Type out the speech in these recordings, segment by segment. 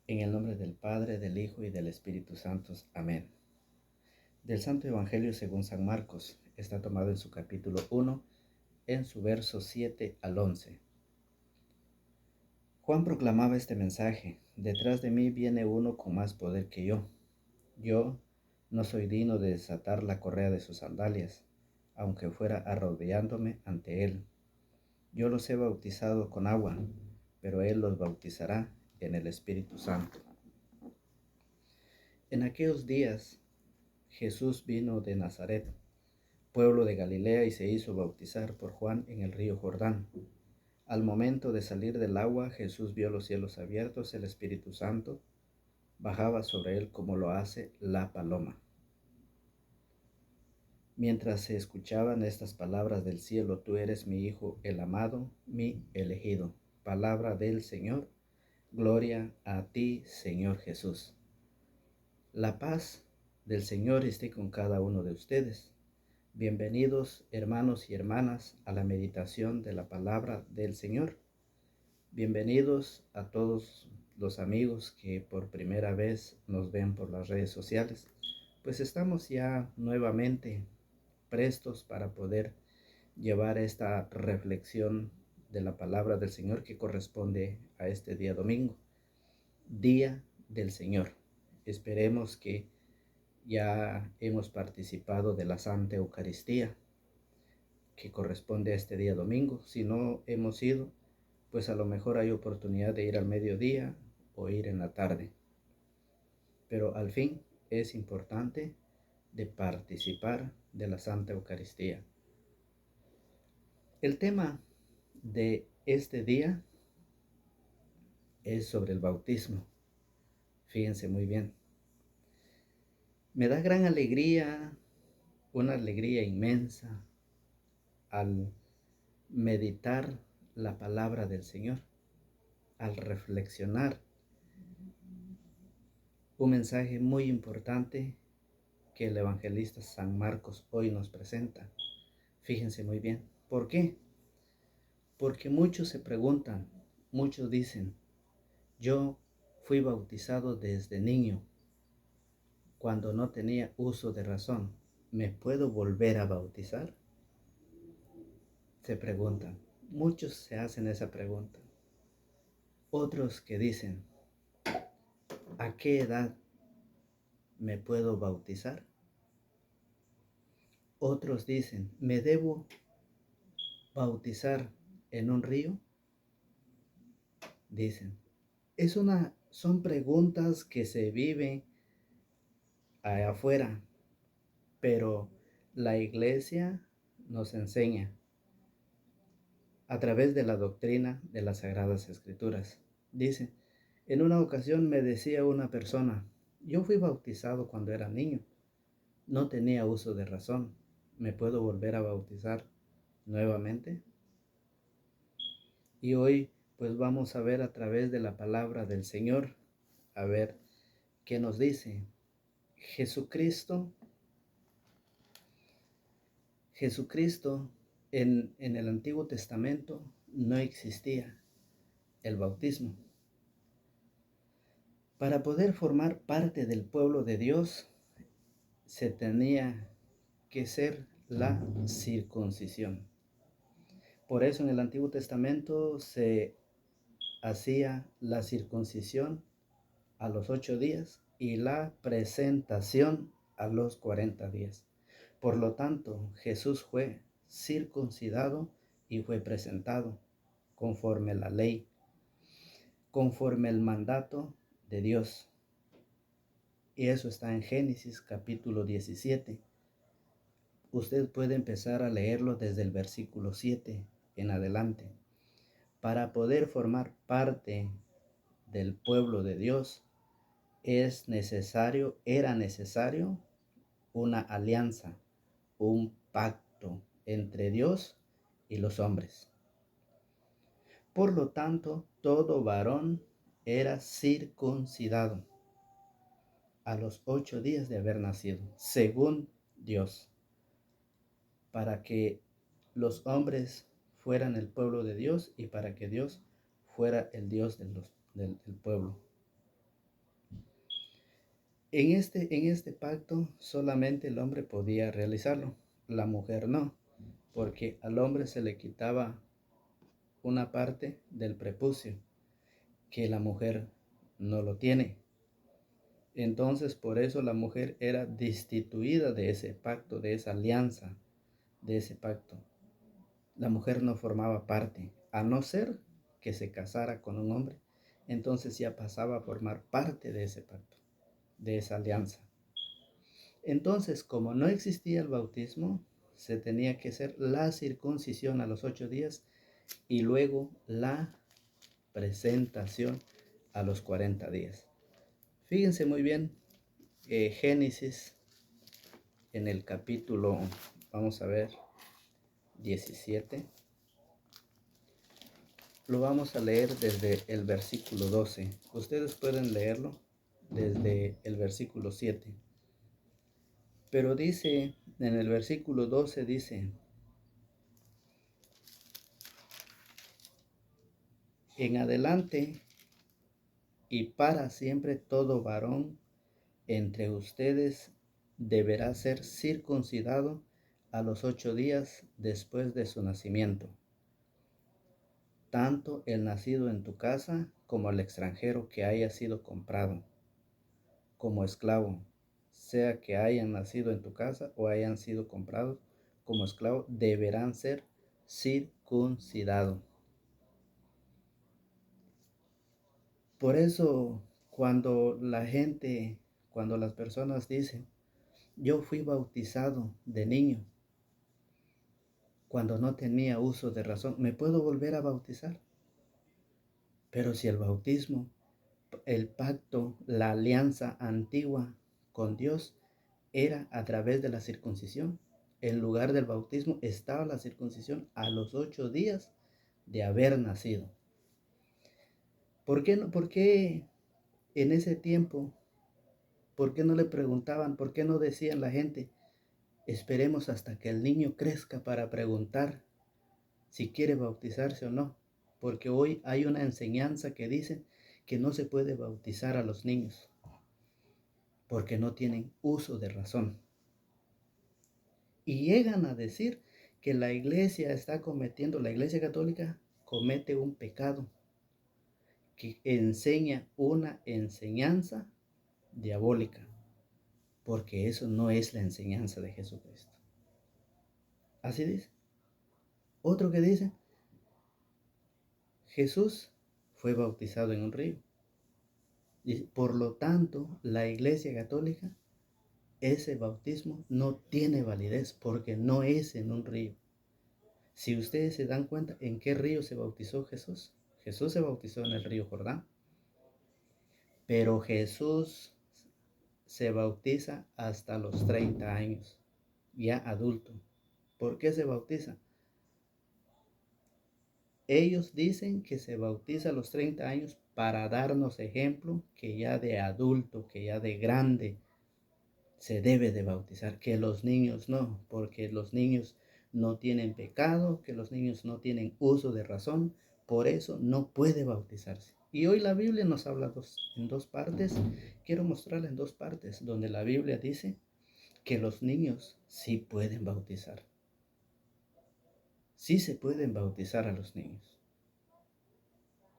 En el nombre del Padre, del Hijo y del Espíritu Santo. Amén. Del Santo Evangelio según San Marcos. Está tomado en su capítulo 1, en su verso 7 al 11. Juan proclamaba este mensaje: detrás de mí viene uno con más poder que yo. Yo no soy digno de desatar la correa de sus sandalias, aunque fuera arrodillándome ante él. Yo los he bautizado con agua, pero él los bautizará en el Espíritu Santo. En aquellos días Jesús vino de Nazaret, pueblo de Galilea, y se hizo bautizar por Juan en el río Jordán. Al momento de salir del agua, Jesús vio los cielos abiertos, el Espíritu Santo bajaba sobre él como lo hace la paloma. Mientras se escuchaban estas palabras del cielo: tú eres mi Hijo, el amado, mi elegido. Palabra del Señor. Gloria a ti, Señor Jesús. La paz del Señor esté con cada uno de ustedes. Bienvenidos, hermanos y hermanas, a la meditación de la palabra del Señor. Bienvenidos a todos los amigos que por primera vez nos ven por las redes sociales. Pues estamos ya nuevamente prestos para poder llevar esta reflexión de la palabra del Señor que corresponde a este día domingo, Día del Señor. Esperemos que ya hemos participado de la Santa Eucaristía que corresponde a este día domingo. Si no hemos ido, pues a lo mejor hay oportunidad de ir al mediodía o ir en la tarde. Pero al fin es importante de participar de la Santa Eucaristía. El tema de este día es sobre el bautismo. Fíjense muy bien. Me da gran alegría, una alegría inmensa, al meditar la palabra del Señor, al reflexionar un mensaje muy importante que el evangelista San Marcos hoy nos presenta. Fíjense muy bien. ¿Por qué? Porque muchos se preguntan, muchos dicen: yo fui bautizado desde niño, cuando no tenía uso de razón. ¿Me puedo volver a bautizar? Se preguntan. Muchos se hacen esa pregunta. Otros que dicen: ¿a qué edad me puedo bautizar? Otros dicen: ¿me debo bautizar en un río? Dicen. Son preguntas que se viven allá afuera, pero la iglesia nos enseña a través de la doctrina de las Sagradas Escrituras. Dice: en una ocasión me decía una persona: yo fui bautizado cuando era niño, no tenía uso de razón, ¿me puedo volver a bautizar nuevamente? Y hoy pues vamos a ver a través de la palabra del Señor, a ver qué nos dice. Jesucristo en el Antiguo Testamento no existía el bautismo. Para poder formar parte del pueblo de Dios se tenía que ser la circuncisión. Por eso en el Antiguo Testamento se hacía la circuncisión a los 8 días y la presentación a los 40 días. Por lo tanto, Jesús fue circuncidado y fue presentado conforme la ley, conforme el mandato de Dios. Y eso está en Génesis capítulo 17. Usted puede empezar a leerlo desde el versículo 7 en adelante. Para poder formar parte del pueblo de Dios era necesario una alianza, un pacto entre Dios y los hombres. Por lo tanto, todo varón era circuncidado a los 8 días de haber nacido, según Dios, para que los hombres fueran el pueblo de Dios y para que Dios fuera el Dios del pueblo. En este pacto solamente el hombre podía realizarlo, la mujer no, porque al hombre se le quitaba una parte del prepucio que la mujer no lo tiene. Entonces por eso la mujer era destituida de ese pacto, de esa alianza, de ese pacto. La mujer no formaba parte, a no ser que se casara con un hombre, entonces ya pasaba a formar parte de ese pacto, de esa alianza. Entonces, como no existía el bautismo, se tenía que hacer la circuncisión a los 8 días y luego la presentación a los 40 días. Fíjense muy bien, Génesis en el capítulo, vamos a ver, 17. Lo vamos a leer desde el versículo 12. Ustedes pueden leerlo desde el versículo 7. Pero dice, en el versículo 12 dice, en adelante y para siempre todo varón entre ustedes deberá ser circuncidado a los 8 días después de su nacimiento, tanto el nacido en tu casa como el extranjero que haya sido comprado como esclavo, sea que hayan nacido en tu casa o hayan sido comprados como esclavo, deberán ser circuncidados. Por eso, cuando las personas dicen, yo fui bautizado de niño, cuando no tenía uso de razón, ¿me puedo volver a bautizar? Pero si el bautismo, el pacto, la alianza antigua con Dios era a través de la circuncisión, en lugar del bautismo estaba la circuncisión a los 8 días de haber nacido. ¿Por qué no? ¿Por qué en ese tiempo? ¿Por qué no le preguntaban? ¿Por qué no decían la gente, esperemos hasta que el niño crezca para preguntar si quiere bautizarse o no? Porque hoy hay una enseñanza que dice que no se puede bautizar a los niños porque no tienen uso de razón. Y llegan a decir que la iglesia católica comete un pecado, que enseña una enseñanza diabólica, porque eso no es la enseñanza de Jesucristo. Así dice. Otro que dice, Jesús fue bautizado en un río. Y por lo tanto, la iglesia católica, ese bautismo no tiene validez porque no es en un río. Si ustedes se dan cuenta, ¿en qué río se bautizó Jesús? Jesús se bautizó en el río Jordán. Pero Jesús se bautiza hasta los 30 años, ya adulto. ¿Por qué se bautiza? Ellos dicen que se bautiza a los 30 años para darnos ejemplo que ya de adulto, que ya de grande, se debe de bautizar, que los niños no, porque los niños no tienen pecado, que los niños no tienen uso de razón, por eso no puede bautizarse. Y hoy la Biblia nos habla en dos partes, quiero mostrarla en dos partes, donde la Biblia dice que los niños sí pueden bautizar. Sí se pueden bautizar a los niños.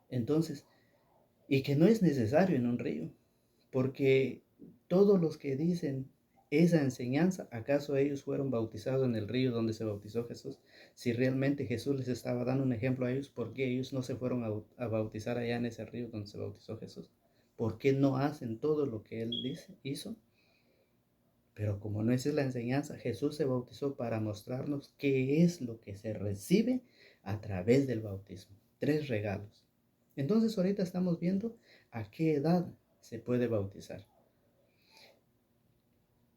Entonces, y que no es necesario en un río, porque todos los que dicen esa enseñanza, ¿acaso ellos fueron bautizados en el río donde se bautizó Jesús? Si realmente Jesús les estaba dando un ejemplo a ellos, ¿por qué ellos no se fueron a bautizar allá en ese río donde se bautizó Jesús? ¿Por qué no hacen todo lo que Él hizo? Pero como no esa es la enseñanza, Jesús se bautizó para mostrarnos qué es lo que se recibe a través del bautismo. 3 regalos. Entonces ahorita estamos viendo a qué edad se puede bautizar.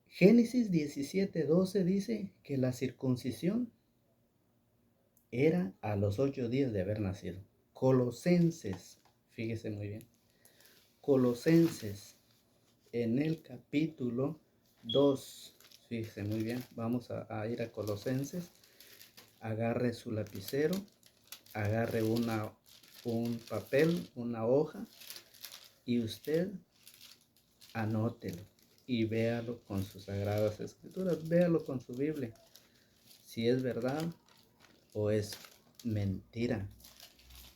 Génesis 17:12 dice que la circuncisión era a los 8 días de haber nacido. Colosenses, fíjese muy bien. Colosenses en el capítulo 2, fíjese muy bien, vamos a ir a Colosenses, agarre su lapicero, agarre un papel, una hoja y usted anótelo. y véalo con sus sagradas escrituras, véalo con su Biblia, si es verdad o es mentira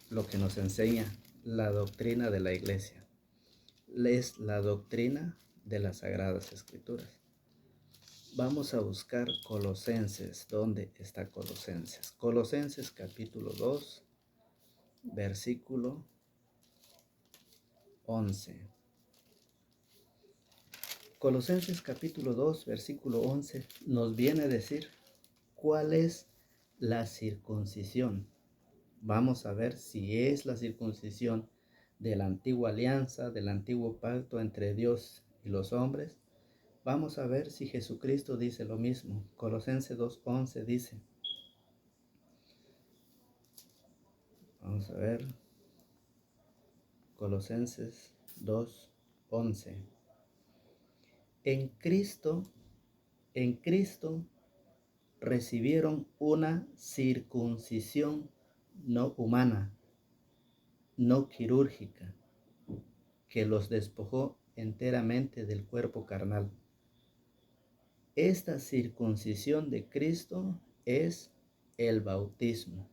lo que nos enseña la doctrina de la iglesia. Es la doctrina de las sagradas escrituras. Vamos a buscar Colosenses. ¿Dónde está Colosenses? Colosenses capítulo 2, versículo 11. Colosenses capítulo 2, versículo 11 nos viene a decir cuál es la circuncisión. Vamos a ver si es la circuncisión de la antigua alianza, del antiguo pacto entre Dios y los hombres. Vamos a ver si Jesucristo dice lo mismo. Colosenses 2:11 dice, vamos a ver, Colosenses 2:11. En Cristo recibieron una circuncisión no humana, no quirúrgica, que los despojó enteramente del cuerpo carnal. Esta circuncisión de Cristo es el bautismo.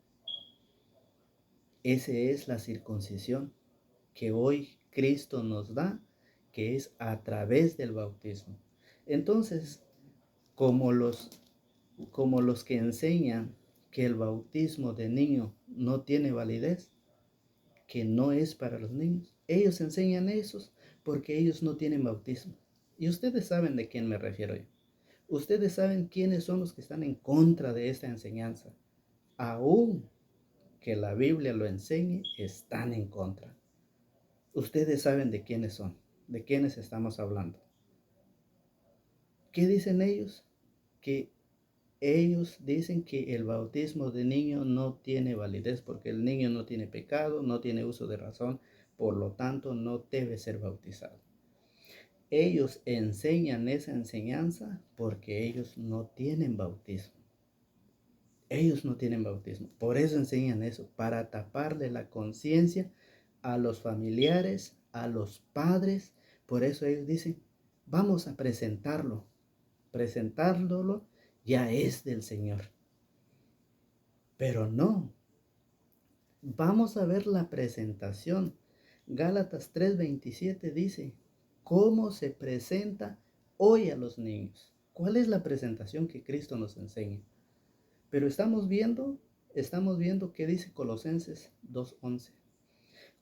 Esa es la circuncisión que hoy Cristo nos da, que es a través del bautismo. Entonces, como los que enseñan que el bautismo de niño no tiene validez, que no es para los niños, ellos enseñan eso porque ellos no tienen bautismo. Y ustedes saben de quién me refiero yo. Ustedes saben quiénes son los que están en contra de esta enseñanza. Aún que la Biblia lo enseñe, están en contra. Ustedes saben de quiénes son, de quiénes estamos hablando. ¿Qué dicen ellos? Que ellos dicen que el bautismo de niño no tiene validez porque el niño no tiene pecado, no tiene uso de razón, por lo tanto no debe ser bautizado. Ellos enseñan esa enseñanza porque ellos no tienen bautismo. Ellos no tienen bautismo. Por eso enseñan eso, para taparle la conciencia a los familiares, a los padres. Por eso ellos dicen, vamos a presentarlo. Presentándolo ya es del Señor. Pero no. Vamos a ver la presentación. Gálatas 3:27 dice, ¿cómo se presenta hoy a los niños? ¿Cuál es la presentación que Cristo nos enseña? Pero estamos viendo qué dice Colosenses 2:11.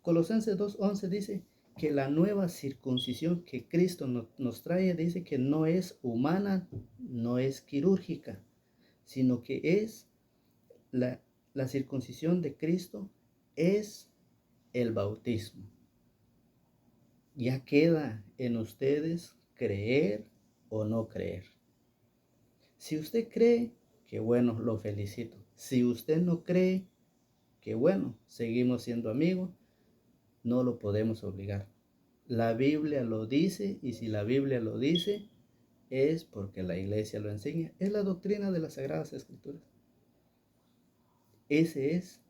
Colosenses 2:11 dice que la nueva circuncisión que Cristo nos trae, dice que no es humana, no es quirúrgica, sino que es la circuncisión de Cristo, es el bautismo. Ya queda en ustedes creer o no creer. Si usted cree, qué bueno, lo felicito. Si usted no cree, qué bueno, seguimos siendo amigos, no lo podemos obligar. La Biblia lo dice y si la Biblia lo dice es porque la iglesia lo enseña. Es la doctrina de las Sagradas Escrituras. Esa es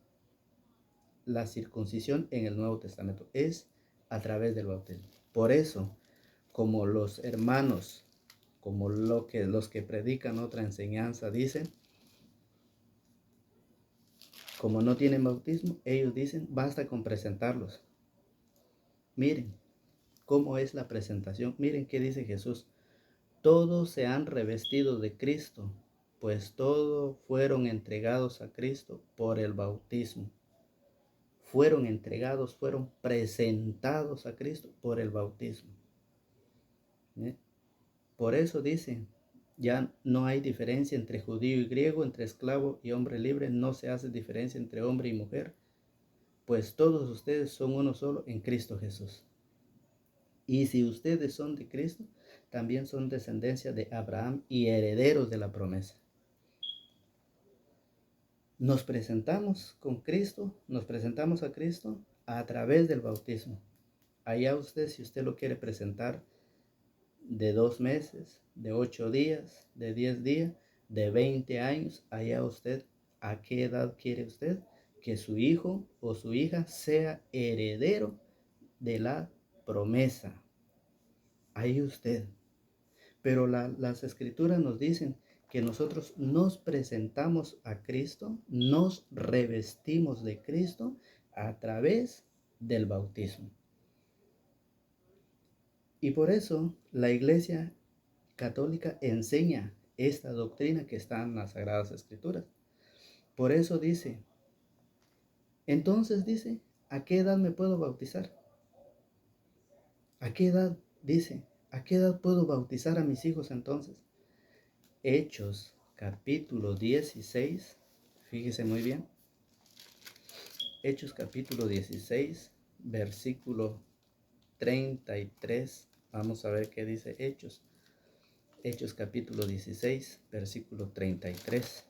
la circuncisión en el Nuevo Testamento. Es a través del bautismo. Por eso, como los hermanos, como los que predican otra enseñanza dicen, como no tienen bautismo, ellos dicen, basta con presentarlos. Miren cómo es la presentación. Miren qué dice Jesús. Todos se han revestido de Cristo, pues todos fueron entregados a Cristo por el bautismo. Fueron entregados, fueron presentados a Cristo por el bautismo. Por eso dice, ya no hay diferencia entre judío y griego, entre esclavo y hombre libre, no se hace diferencia entre hombre y mujer, pues todos ustedes son uno solo en Cristo Jesús. Y si ustedes son de Cristo, también son descendencia de Abraham y herederos de la promesa. Nos presentamos con Cristo, nos presentamos a Cristo a través del bautismo. Allá usted, si usted lo quiere presentar de 2 meses, de 8 días, de 10 días, de 20 años, allá usted, ¿a qué edad quiere usted que su hijo o su hija sea heredero de la promesa? Ahí usted. Pero las escrituras nos dicen que nosotros nos presentamos a Cristo, nos revestimos de Cristo a través del bautismo. Y por eso la Iglesia Católica enseña esta doctrina que está en las Sagradas Escrituras. Por eso dice, entonces dice, ¿a qué edad me puedo bautizar? ¿A qué edad? Dice, ¿a qué edad puedo bautizar a mis hijos entonces? Hechos capítulo 16, fíjese muy bien. Hechos capítulo 16, versículo 33. Vamos a ver qué dice Hechos. Hechos capítulo 16, versículo 33.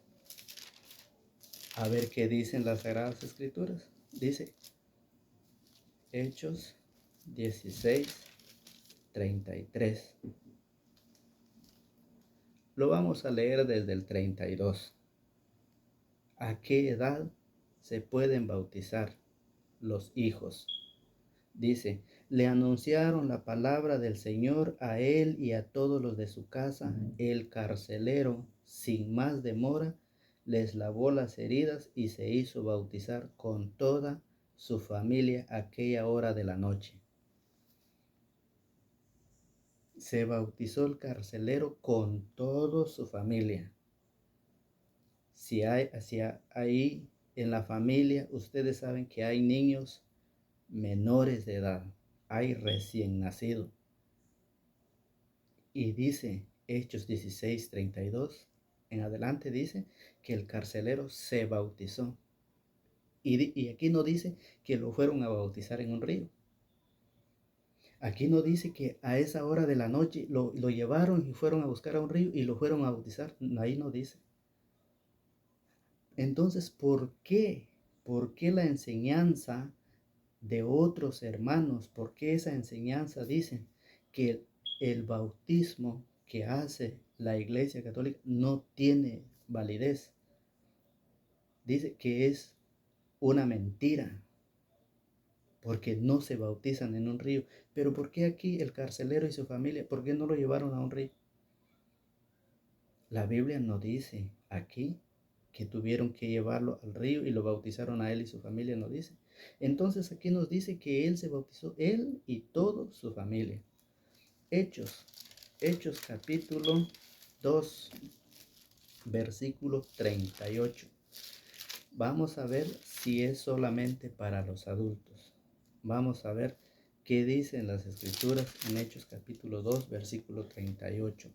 A ver qué dicen las Sagradas Escrituras. Dice Hechos 16, 33. Lo vamos a leer desde el 32. ¿A qué edad se pueden bautizar los hijos? Dice, le anunciaron la palabra del Señor a él y a todos los de su casa. El carcelero, sin más demora, les lavó las heridas y se hizo bautizar con toda su familia aquella hora de la noche. Se bautizó el carcelero con toda su familia. Si ahí en la familia, ustedes saben que hay niños menores de edad, hay recién nacidos. Y dice Hechos 16, 32, en adelante dice que el carcelero se bautizó. Y aquí no dice que lo fueron a bautizar en un río. Aquí no dice que a esa hora de la noche lo llevaron y fueron a buscar a un río y lo fueron a bautizar. Ahí no dice. Entonces, ¿por qué? ¿Por qué la enseñanza de otros hermanos? ¿Por qué esa enseñanza dice que el bautismo que hace la Iglesia Católica no tiene validez? Dice que es una mentira, porque no se bautizan en un río. Pero ¿por qué aquí el carcelero y su familia, por qué no lo llevaron a un río? La Biblia no dice aquí que tuvieron que llevarlo al río y lo bautizaron a él y su familia, no dice. Entonces aquí nos dice que él se bautizó, él y toda su familia. Hechos capítulo 2, versículo 38. Vamos a ver si es solamente para los adultos. Vamos a ver qué dicen las escrituras en Hechos capítulo 2, versículo 38.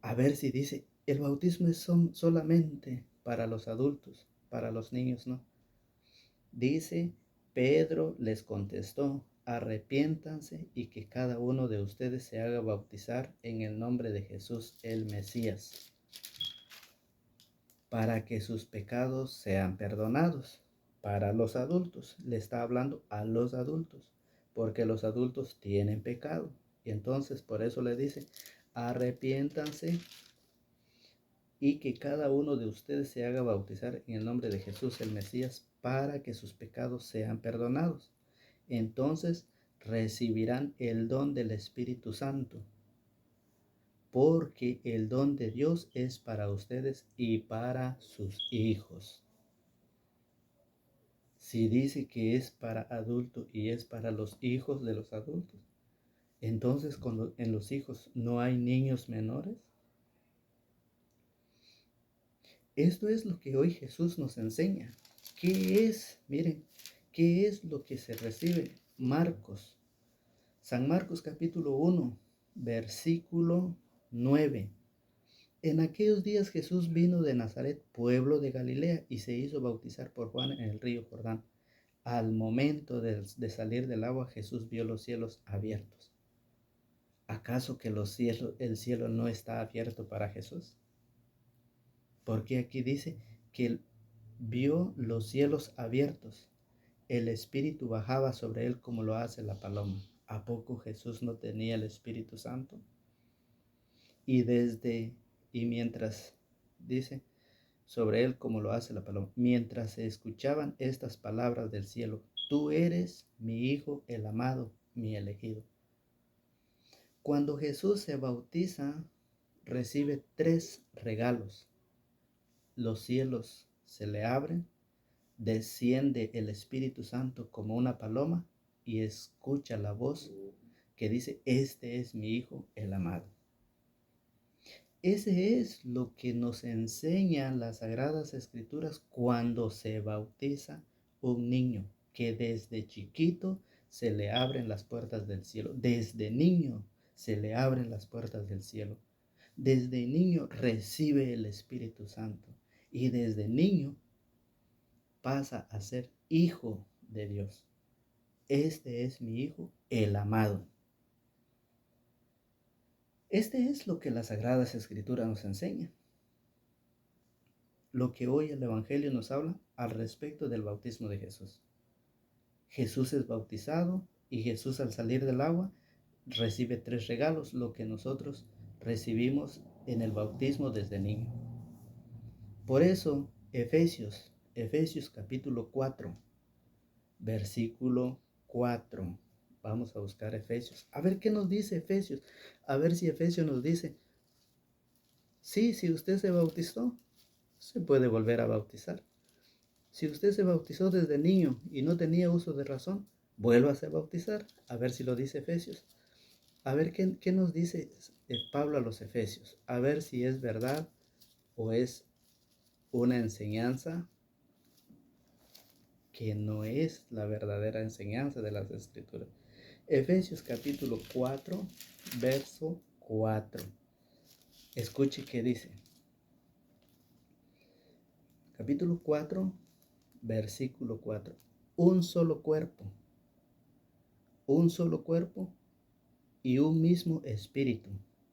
A ver si dice, el bautismo es solamente para los adultos, para los niños no. Dice, Pedro les contestó, arrepiéntanse y que cada uno de ustedes se haga bautizar en el nombre de Jesús el Mesías, para que sus pecados sean perdonados. Para los adultos, le está hablando a los adultos, porque los adultos tienen pecado. Y entonces por eso le dice, arrepiéntanse y que cada uno de ustedes se haga bautizar en el nombre de Jesús el Mesías para que sus pecados sean perdonados. Entonces recibirán el don del Espíritu Santo, porque el don de Dios es para ustedes y para sus hijos. Si dice que es para adultos y es para los hijos de los adultos, entonces cuando en los hijos no hay niños menores. Esto es lo que hoy Jesús nos enseña. ¿Qué es? Miren, ¿qué es lo que se recibe? Marcos. San Marcos capítulo 1, versículo 9. En aquellos días Jesús vino de Nazaret, pueblo de Galilea, y se hizo bautizar por Juan en el río Jordán. Al momento de salir del agua, Jesús vio los cielos abiertos. ¿Acaso que el cielo no está abierto para Jesús? Porque aquí dice que él vio los cielos abiertos. El Espíritu bajaba sobre él como lo hace la paloma. ¿A poco Jesús no tenía el Espíritu Santo? Y mientras dice sobre él como lo hace la paloma, mientras se escuchaban estas palabras del cielo, tú eres mi Hijo, el amado, mi elegido. Cuando Jesús se bautiza, recibe 3 regalos. Los cielos se le abren, desciende el Espíritu Santo como una paloma y escucha la voz que dice: este es mi Hijo, el amado. Ese es lo que nos enseñan las Sagradas Escrituras cuando se bautiza un niño, que desde chiquito se le abren las puertas del cielo. Desde niño se le abren las puertas del cielo. Desde niño recibe el Espíritu Santo y desde niño pasa a ser hijo de Dios. Este es mi Hijo, el amado. Este es lo que las Sagradas Escrituras nos enseñan. Lo que hoy el Evangelio nos habla al respecto del bautismo de Jesús. Jesús es bautizado y Jesús, al salir del agua, recibe 3 regalos, lo que nosotros recibimos en el bautismo desde niño. Por eso, Efesios capítulo 4, versículo 4. Vamos a buscar Efesios. A ver qué nos dice Efesios. A ver si Efesios nos dice: sí, si usted se bautizó, se puede volver a bautizar. Si usted se bautizó desde niño y no tenía uso de razón, vuélvase a bautizar. A ver si lo dice Efesios. A ver qué nos dice Pablo a los Efesios. A ver si es verdad o es una enseñanza que no es la verdadera enseñanza de las Escrituras. Efesios capítulo 4, verso 4. Escuche qué dice. Capítulo 4, versículo 4. Un solo cuerpo y un mismo espíritu,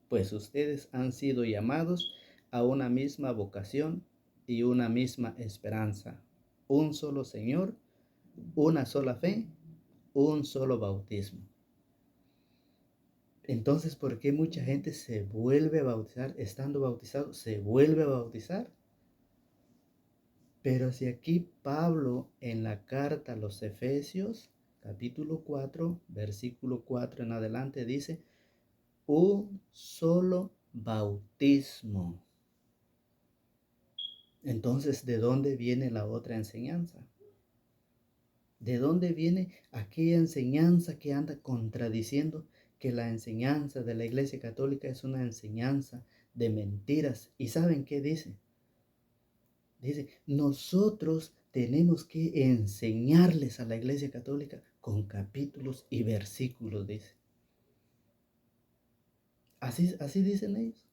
pues ustedes han sido llamados a una misma vocación y una misma esperanza. Un solo Señor, una sola fe, un solo bautismo. Entonces, ¿por qué mucha gente se vuelve a bautizar? Estando bautizado, se vuelve a bautizar. Pero si aquí Pablo, en la carta a los Efesios, capítulo 4, versículo 4 en adelante, dice: un solo bautismo. Entonces, ¿de dónde viene la otra enseñanza? ¿De dónde viene aquella enseñanza que anda contradiciendo que la enseñanza de la Iglesia Católica es una enseñanza de mentiras? ¿Y saben qué dice? Dice: nosotros tenemos que enseñarles a la Iglesia Católica con capítulos y versículos, dice. Así dicen ellos.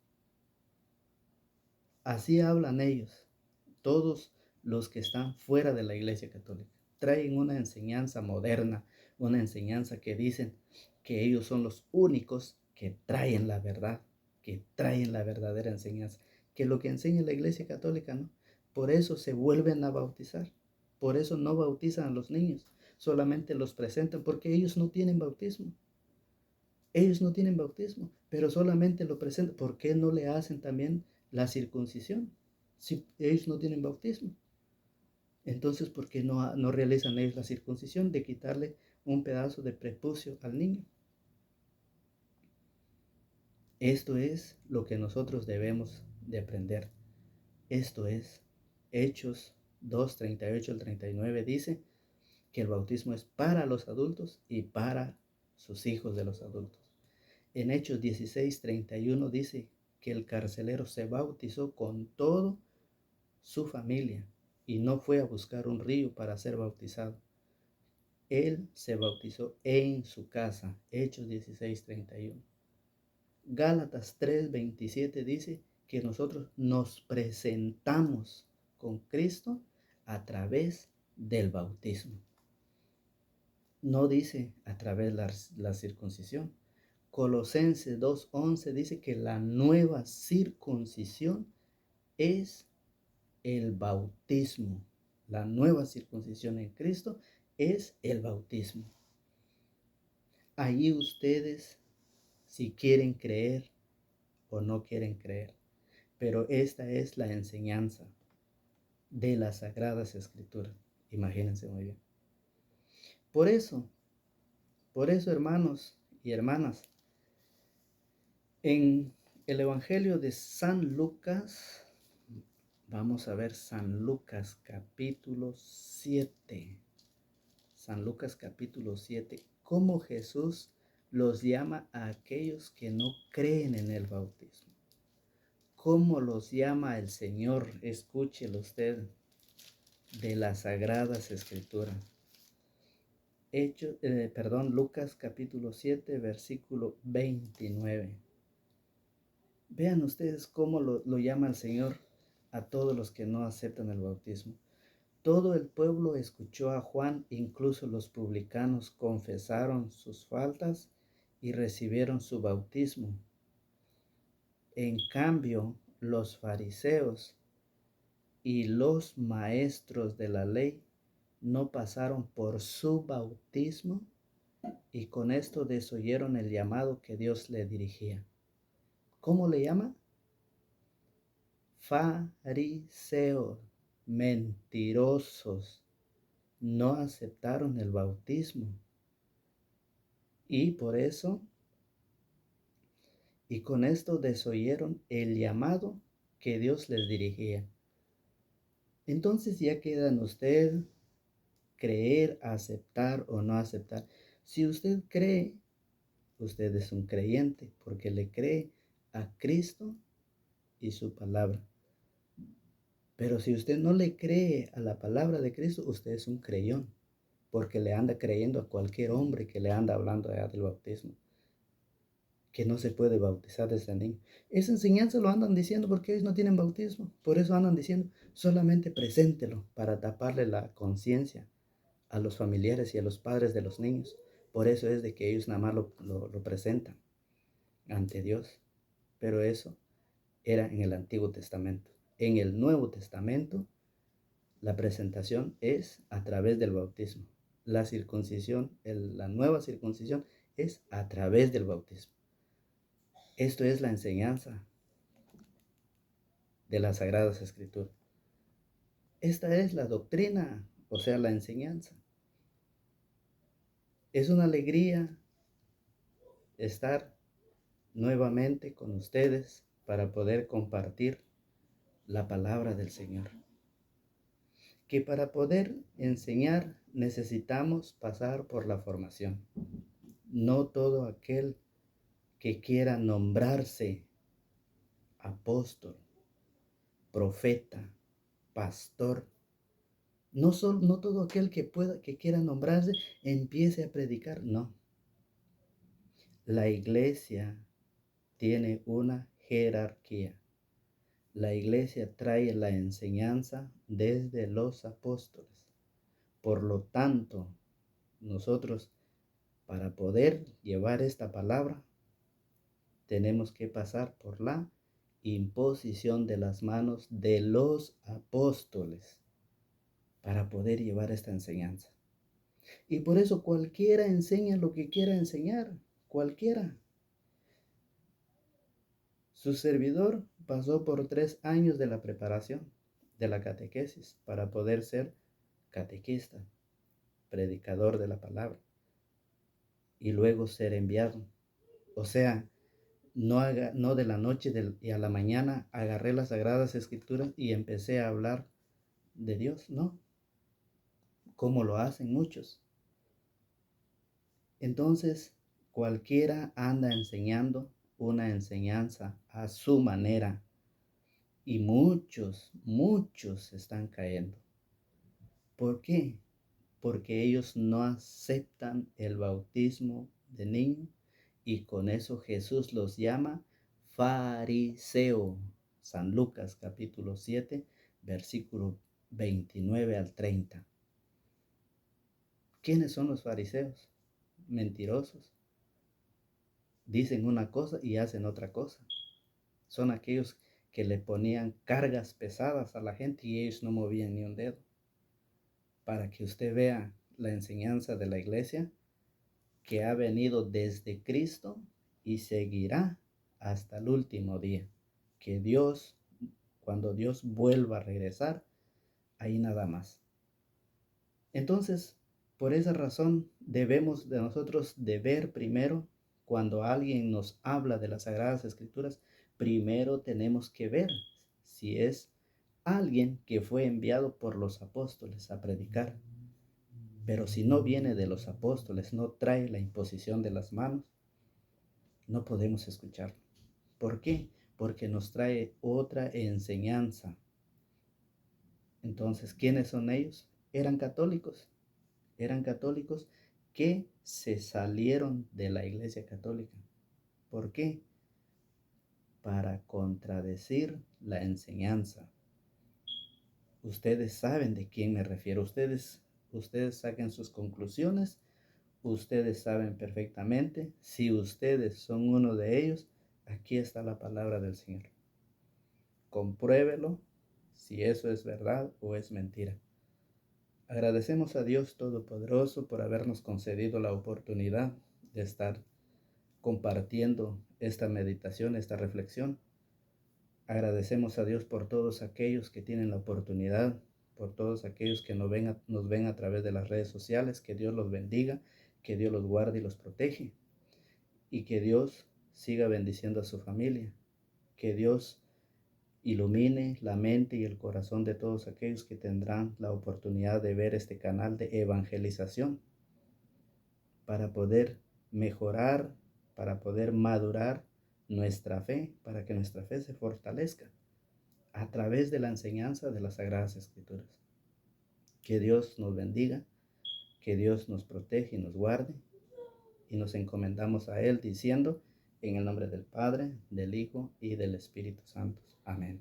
Así hablan ellos, todos los que están fuera de la Iglesia Católica. Traen una enseñanza moderna, una enseñanza que dicen que ellos son los únicos que traen la verdad, que traen la verdadera enseñanza, que lo que enseña la Iglesia Católica no. Por eso se vuelven a bautizar, por eso no bautizan a los niños, solamente los presentan, porque ellos no tienen bautismo. Ellos no tienen bautismo, pero solamente lo presentan. ¿Por qué no le hacen también la circuncisión si ellos no tienen bautismo? Entonces, ¿por qué no realizan ellos la circuncisión de quitarle un pedazo de prepucio al niño? Esto es lo que nosotros debemos de aprender. Esto es, Hechos 2, 38 al 39 dice que el bautismo es para los adultos y para sus hijos de los adultos. En Hechos 16, 31 dice que el carcelero se bautizó con toda su familia y no fue a buscar un río para ser bautizado. Él se bautizó en su casa. Hechos 16, 31. Gálatas 3, 27 dice que nosotros nos presentamos con Cristo a través del bautismo. No dice a través de la circuncisión. Colosenses 2:11 dice que la nueva circuncisión es el bautismo. La nueva circuncisión en Cristo es el bautismo. Allí ustedes, si quieren creer o no quieren creer, pero esta es la enseñanza de las Sagradas Escrituras. Imagínense muy bien. Por eso, hermanos y hermanas, En el Evangelio de San Lucas, vamos a ver San Lucas capítulo 7. San Lucas capítulo 7, cómo Jesús los llama a aquellos que no creen en el bautismo. ¿Cómo los llama el Señor? Escúchelo usted de las Sagradas Escrituras. Lucas capítulo 7, versículo 29. Vean ustedes cómo lo llama el Señor a todos los que no aceptan el bautismo. Todo el pueblo escuchó a Juan, incluso los publicanos confesaron sus faltas y recibieron su bautismo. En cambio, los fariseos y los maestros de la ley no pasaron por su bautismo y con esto desoyeron el llamado que Dios le dirigía. ¿Cómo le llama? Fariseos, mentirosos, no aceptaron el bautismo. Y por eso, y con esto desoyeron el llamado que Dios les dirigía. Entonces ya queda en usted creer, aceptar o no aceptar. Si usted cree, usted es un creyente porque le cree a Cristo y su palabra. Pero si usted no le cree a la palabra de Cristo, usted es un creyón porque le anda creyendo a cualquier hombre que le anda hablando allá del bautismo, que no se puede bautizar desde niño. Esa enseñanza lo andan diciendo porque ellos no tienen bautismo. Por eso andan diciendo, solamente preséntelo para taparle la conciencia a los familiares y a los padres de los niños. Por eso es de que ellos nada más lo presentan ante Dios. Pero eso era en el Antiguo Testamento. En el Nuevo Testamento, la presentación es a través del bautismo. La circuncisión, la nueva circuncisión es a través del bautismo. Esto es la enseñanza de las Sagradas Escrituras. Esta es la doctrina, o sea, la enseñanza. Es una alegría estar nuevamente con ustedes para poder compartir la palabra del Señor. Que para poder enseñar necesitamos pasar por la formación. No todo aquel que quiera nombrarse apóstol, profeta, pastor, no todo aquel que quiera nombrarse empiece a predicar, no. La iglesia tiene una jerarquía. La iglesia trae la enseñanza desde los apóstoles. Por lo tanto, nosotros, para poder llevar esta palabra, tenemos que pasar por la imposición de las manos de los apóstoles para poder llevar esta enseñanza. Y por eso cualquiera enseña lo que quiera enseñar, cualquiera. Su servidor pasó por 3 años de la preparación de la catequesis para poder ser catequista, predicador de la palabra y luego ser enviado. O sea, no de la noche y a la mañana agarré las Sagradas Escrituras y empecé a hablar de Dios, no, como lo hacen muchos. Entonces, cualquiera anda enseñando una enseñanza a su manera y muchos están cayendo. ¿Por qué? Porque ellos no aceptan el bautismo de niño y con eso Jesús los llama fariseo. San Lucas capítulo 7, versículo 29 al 30. ¿Quiénes son los fariseos? Mentirosos. Dicen una cosa y hacen otra cosa. Son aquellos que le ponían cargas pesadas a la gente y ellos no movían ni un dedo. Para que usted vea la enseñanza de la iglesia que ha venido desde Cristo y seguirá hasta el último día. Que Dios, cuando Dios vuelva a regresar, ahí nada más. Entonces, por esa razón debemos de nosotros de ver primero cuando alguien nos habla de las Sagradas Escrituras, primero tenemos que ver si es alguien que fue enviado por los apóstoles a predicar. Pero si no viene de los apóstoles, no trae la imposición de las manos, no podemos escucharlo. ¿Por qué? Porque nos trae otra enseñanza. Entonces, ¿quiénes son ellos? Eran católicos que se salieron de la Iglesia Católica. ¿Por qué? Para contradecir la enseñanza. Ustedes saben de quién me refiero. Ustedes saquen sus conclusiones. Ustedes saben perfectamente. Si ustedes son uno de ellos, aquí está la palabra del Señor. Compruébelo si eso es verdad o es mentira. Agradecemos a Dios Todopoderoso por habernos concedido la oportunidad de estar compartiendo esta meditación, esta reflexión. Agradecemos a Dios por todos aquellos que tienen la oportunidad, por todos aquellos que nos ven a través de las redes sociales. Que Dios los bendiga, que Dios los guarde y los protege, y que Dios siga bendiciendo a su familia. Que Dios ilumine la mente y el corazón de todos aquellos que tendrán la oportunidad de ver este canal de evangelización, para poder mejorar, para poder madurar nuestra fe, para que nuestra fe se fortalezca a través de la enseñanza de las Sagradas Escrituras. Que Dios nos bendiga, que Dios nos protege y nos guarde, y nos encomendamos a Él diciendo, en el nombre del Padre, del Hijo y del Espíritu Santo. Amén.